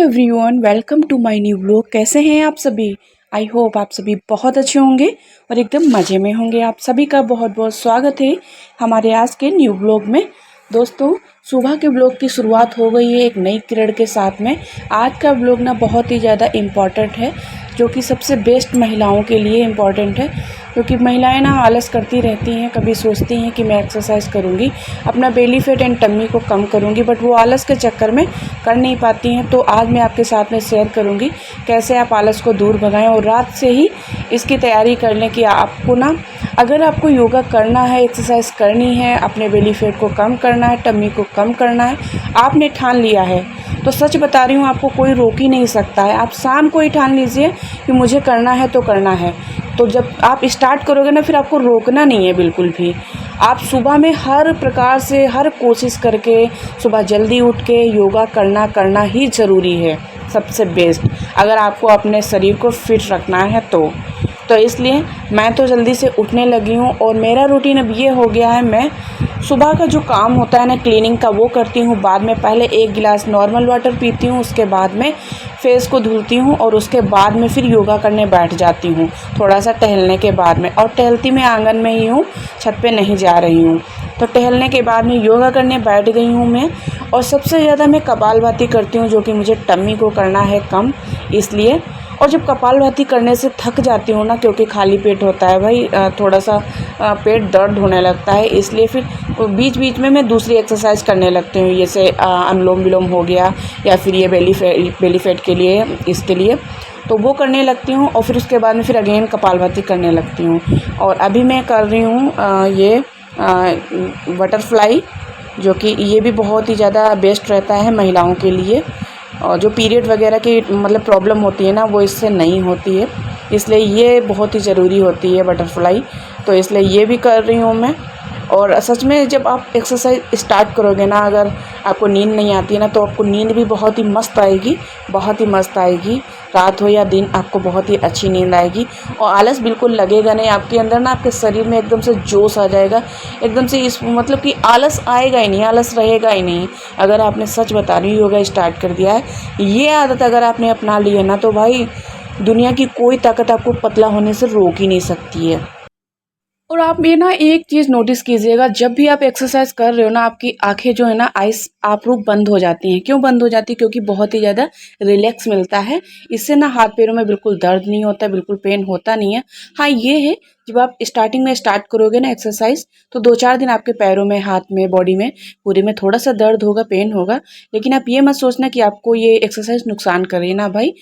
Everyone, welcome to my new vlog. कैसे हैं आप सभी? आई होप आप सभी बहुत अच्छे होंगे और एकदम मज़े में होंगे। आप सभी का बहुत बहुत स्वागत है हमारे आज के न्यू व्लॉग में। दोस्तों, सुबह के व्लॉग की शुरुआत हो गई है एक नई किरण के साथ में। आज का व्लॉग ना बहुत ही ज़्यादा इम्पॉर्टेंट है, जो कि सबसे बेस्ट महिलाओं के लिए इम्पॉर्टेंट है, क्योंकि महिलाएं ना आलस करती रहती हैं। कभी सोचती हैं कि मैं एक्सरसाइज करूंगी, अपना बेली फैट एंड टम्मी को कम करूंगी, बट वो आलस के चक्कर में कर नहीं पाती हैं। तो आज मैं आपके साथ में शेयर करूंगी कैसे आप आलस को दूर भगाएं और रात से ही इसकी तैयारी कर लें कि आपको ना, अगर आपको योगा करना है, एक्सरसाइज करनी है, अपने बेली फैट को कम करना है, टम्मी को कम करना है, आपने ठान लिया है तो सच बता रही हूँ, आपको कोई रोक ही नहीं सकता है। आप शाम को ही ठान लीजिए कि मुझे करना है तो करना है। तो जब आप स्टार्ट करोगे ना, फिर आपको रोकना नहीं है बिल्कुल भी। आप सुबह में हर प्रकार से हर कोशिश करके सुबह जल्दी उठ के योगा करना ही ज़रूरी है, सबसे बेस्ट, अगर आपको अपने शरीर को फिट रखना है तो इसलिए मैं तो जल्दी से उठने लगी हूँ। और मेरा रूटीन अब ये हो गया है, मैं सुबह का जो काम होता है ना क्लीनिंग का, वो करती हूँ। बाद में पहले 1 गिलास नॉर्मल वाटर पीती हूँ, उसके बाद में फेस को धुलती हूँ और उसके बाद में फिर योगा करने बैठ जाती हूँ थोड़ा सा टहलने के बाद में। और टहलती मैं आंगन में ही हूँ, छत पे नहीं जा रही हूँ। तो टहलने के बाद में योगा करने बैठ गई हूँ मैं। और सबसे ज़्यादा मैं कपालभाति करती हूँ, जो कि मुझे टम्मी को करना है कम, इसलिए। और जब कपालभाति करने से थक जाती हूँ ना, क्योंकि खाली पेट होता है भाई, थोड़ा सा पेट दर्द होने लगता है, इसलिए फिर बीच बीच में मैं दूसरी एक्सरसाइज करने लगती हूँ, जैसे अनुलोम विलोम हो गया, या फिर ये बेली फैट के लिए, इसके लिए तो वो करने लगती हूँ। और फिर उसके बाद में फिर अगेन कपालभाति करने लगती हूँ। और अभी मैं कर रही हूँ ये बटरफ्लाई, जो कि ये भी बहुत ही ज़्यादा बेस्ट रहता है महिलाओं के लिए। और जो पीरियड वगैरह की मतलब प्रॉब्लम होती है ना, वो इससे नहीं होती है, इसलिए ये बहुत ही ज़रूरी होती है बटरफ्लाई। तो इसलिए ये भी कर रही हूँ मैं। और सच में जब आप एक्सरसाइज स्टार्ट करोगे ना, अगर आपको नींद नहीं आती है ना, तो आपको नींद भी बहुत ही मस्त आएगी, बहुत ही मस्त आएगी। रात हो या दिन, आपको बहुत ही अच्छी नींद आएगी और आलस बिल्कुल लगेगा नहीं आपके अंदर ना। आपके शरीर में एकदम से जोश आ जाएगा, एकदम से इस मतलब कि आलस आएगा ही नहीं, आलस रहेगा ही नहीं। अगर आपने, सच बता रही हूँ, योगा स्टार्ट कर दिया है, ये आदत अगर आपने अपना ली है ना, तो भाई दुनिया की कोई ताकत आपको पतला होने से रोक ही नहीं सकती है। और आप ये ना एक चीज़ नोटिस कीजिएगा, जब भी आप एक्सरसाइज कर रहे हो ना, आपकी आंखें जो है ना, आइस आप रूप बंद हो जाती हैं। क्यों बंद हो जाती है? क्योंकि बहुत ही ज़्यादा रिलैक्स मिलता है। इससे ना हाथ पैरों में बिल्कुल दर्द नहीं होता, बिल्कुल पेन होता नहीं है। हाँ ये है, जब आप स्टार्टिंग में स्टार्ट करोगे ना एक्सरसाइज, तो 2-4 दिन आपके पैरों में, हाथ में, बॉडी में, पूरे में थोड़ा सा दर्द होगा, पेन होगा। लेकिन आप ये मत सोचना कि आपको ये एक्सरसाइज नुकसान करे ना भाई।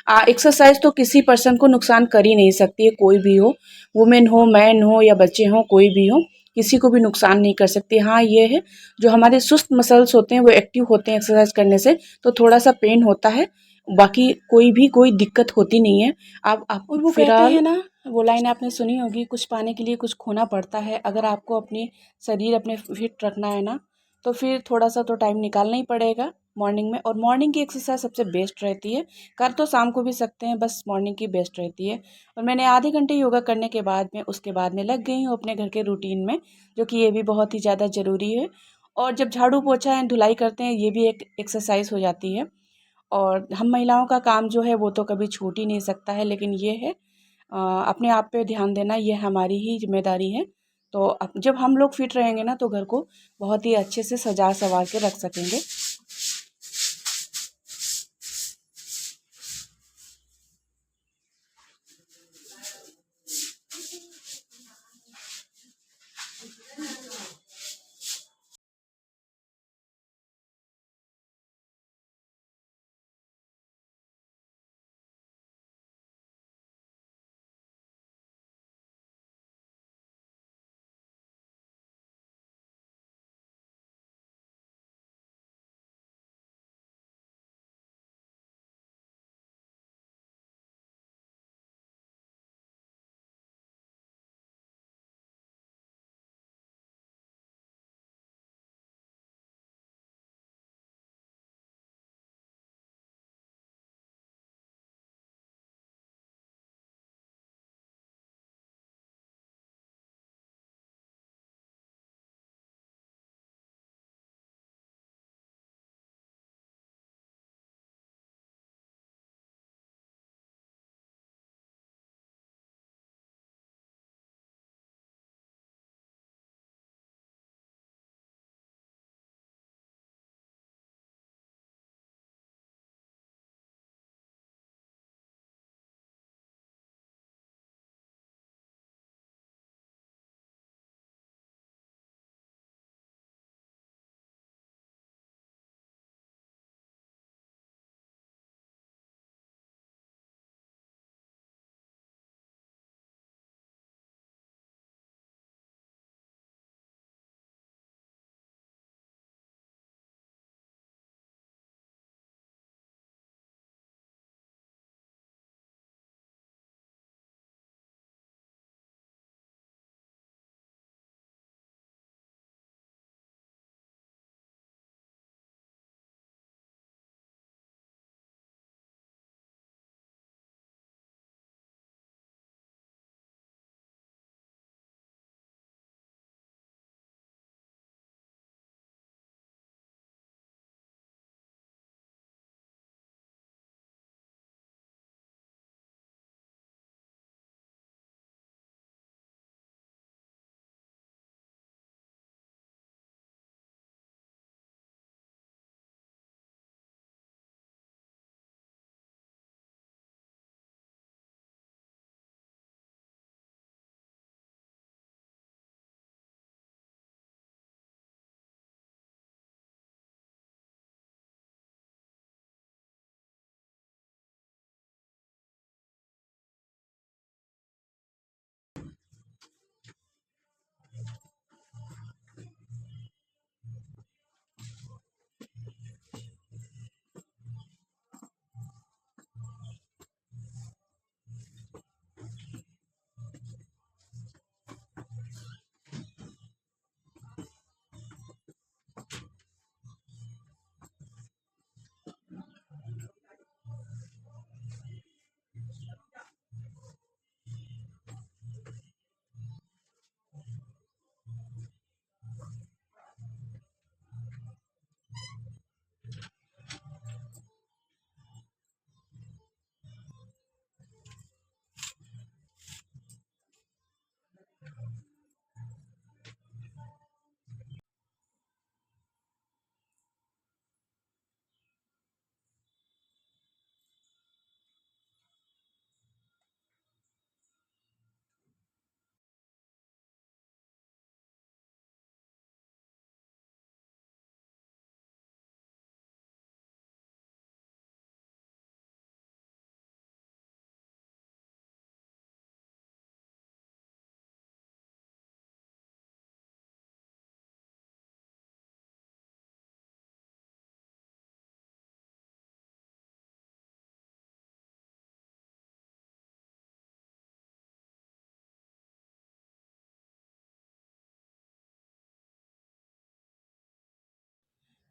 एक्सरसाइज तो किसी पर्सन को नुकसान कर ही नहीं सकती है, कोई भी हो, वुमेन हो, मैन हो या बच्चे हों, कोई भी हो, किसी को भी नुकसान नहीं कर सकती। हाँ ये है, जो हमारे सुस्त मसल्स होते हैं वो एक्टिव होते हैं एक्सरसाइज करने से, तो थोड़ा सा पेन होता है, बाकी कोई दिक्कत होती नहीं है। आप और वो कहते हैं ना, वो लाइन आपने सुनी होगी, कुछ पाने के लिए कुछ खोना पड़ता है। अगर आपको अपनी शरीर अपने फिट रखना है ना, तो फिर थोड़ा सा तो टाइम निकालना ही पड़ेगा मॉर्निंग में। और मॉर्निंग की एक्सरसाइज सबसे बेस्ट रहती है, कर तो शाम को भी सकते हैं, बस मॉर्निंग की बेस्ट रहती है। और मैंने आधे घंटे योगा करने के बाद में, उसके बाद में लग गई हूँ अपने घर के रूटीन में, जो कि ये भी बहुत ही ज़्यादा ज़रूरी है। और जब झाड़ू पोछा एंड धुलाई करते हैं, ये भी एक एक्सरसाइज हो जाती है। और हम महिलाओं का काम जो है वो तो कभी छूट ही नहीं सकता है, लेकिन ये है अपने आप पे ध्यान देना, ये हमारी ही जिम्मेदारी है। तो जब हम लोग फिट रहेंगे ना, तो घर को बहुत ही अच्छे से सजा संवार के रख सकेंगे।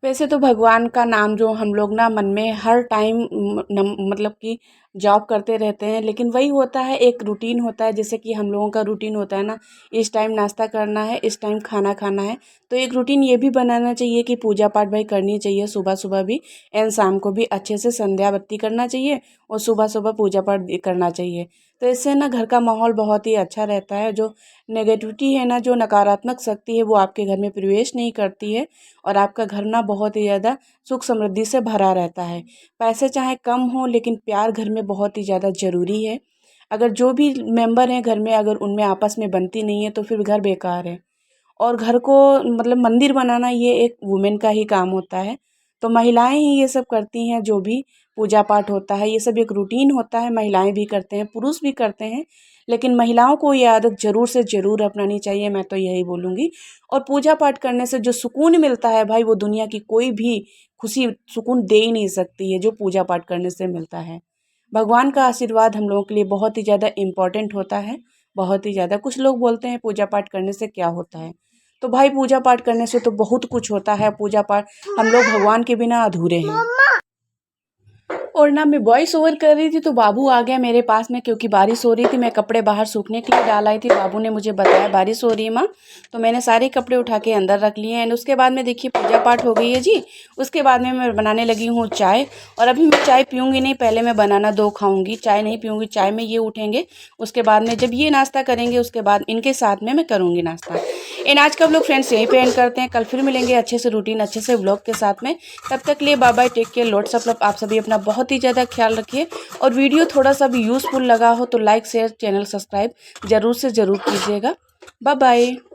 वैसे तो भगवान का नाम जो हम लोग ना मन में हर टाइम मतलब कि जॉब करते रहते हैं, लेकिन वही होता है, एक रूटीन होता है। जैसे कि हम लोगों का रूटीन होता है ना, इस टाइम नाश्ता करना है, इस टाइम खाना खाना है। तो एक रूटीन ये भी बनाना चाहिए कि पूजा पाठ भाई करनी चाहिए सुबह सुबह भी, एंड शाम को भी अच्छे से संध्या बत्ती करना चाहिए, और सुबह सुबह पूजा पाठ भी करना चाहिए। तो इससे ना घर का माहौल बहुत ही अच्छा रहता है। जो नेगेटिविटी है ना, जो नकारात्मक शक्ति है, वो आपके घर में प्रवेश नहीं करती है, और आपका घर ना बहुत ही ज़्यादा सुख समृद्धि से भरा रहता है। पैसे चाहे कम हो, लेकिन प्यार घर में बहुत ही ज़्यादा ज़रूरी है। अगर जो भी मेंबर हैं घर में, अगर उनमें आपस में बनती नहीं है, तो फिर घर बेकार है। और घर को मतलब मंदिर बनाना ये एक वुमेन का ही काम होता है। तो महिलाएं ही ये सब करती हैं, जो भी पूजा पाठ होता है, ये सब एक रूटीन होता है। महिलाएं भी करते हैं, पुरुष भी करते हैं, लेकिन महिलाओं को ये आदत ज़रूर से ज़रूर अपनानी चाहिए, मैं तो यही बोलूँगी। और पूजा पाठ करने से जो सुकून मिलता है भाई, वो दुनिया की कोई भी खुशी सुकून दे ही नहीं सकती है, जो पूजा पाठ करने से मिलता है। भगवान का आशीर्वाद हम लोगों के लिए बहुत ही ज़्यादा इम्पोर्टेंट होता है, बहुत ही ज़्यादा। कुछ लोग बोलते हैं पूजा पाठ करने से क्या होता है, तो भाई पूजा पाठ करने से तो बहुत कुछ होता है। पूजा पाठ, हम लोग भगवान के बिना अधूरे हैं। और ना मैं वॉइस ओवर कर रही थी, तो बाबू आ गया मेरे पास में, क्योंकि बारिश हो रही थी। मैं कपड़े बाहर सूखने के लिए डाल आई थी, बाबू ने मुझे बताया बारिश हो रही है माँ, तो मैंने सारे कपड़े उठा के अंदर रख लिए हैं। एंड उसके बाद में देखिए पूजा पाठ हो गई है जी। उसके बाद में मैं बनाने लगी हूँ चाय, और अभी मैं चाय पीऊँगी नहीं, पहले मैं बनाना 2 खाऊँगी, चाय नहीं पीऊँगी। चाय में ये उठेंगे, उसके बाद में जब ये नाश्ता करेंगे, उसके बाद इनके साथ में मैं करूँगी नाश्ता। इन आज का व्लॉग फ्रेंड्स यहीं पे एंड करते हैं। कल फिर मिलेंगे अच्छे से रूटीन, अच्छे से व्लॉग के साथ में। तब तक लिए bye bye, take care, lots of love. आप सभी अपना बहुत ही ज़्यादा ख्याल रखिए, और वीडियो थोड़ा सा भी यूज़फुल लगा हो तो लाइक शेयर चैनल सब्सक्राइब ज़रूर से ज़रूर कीजिएगा। Bye bye.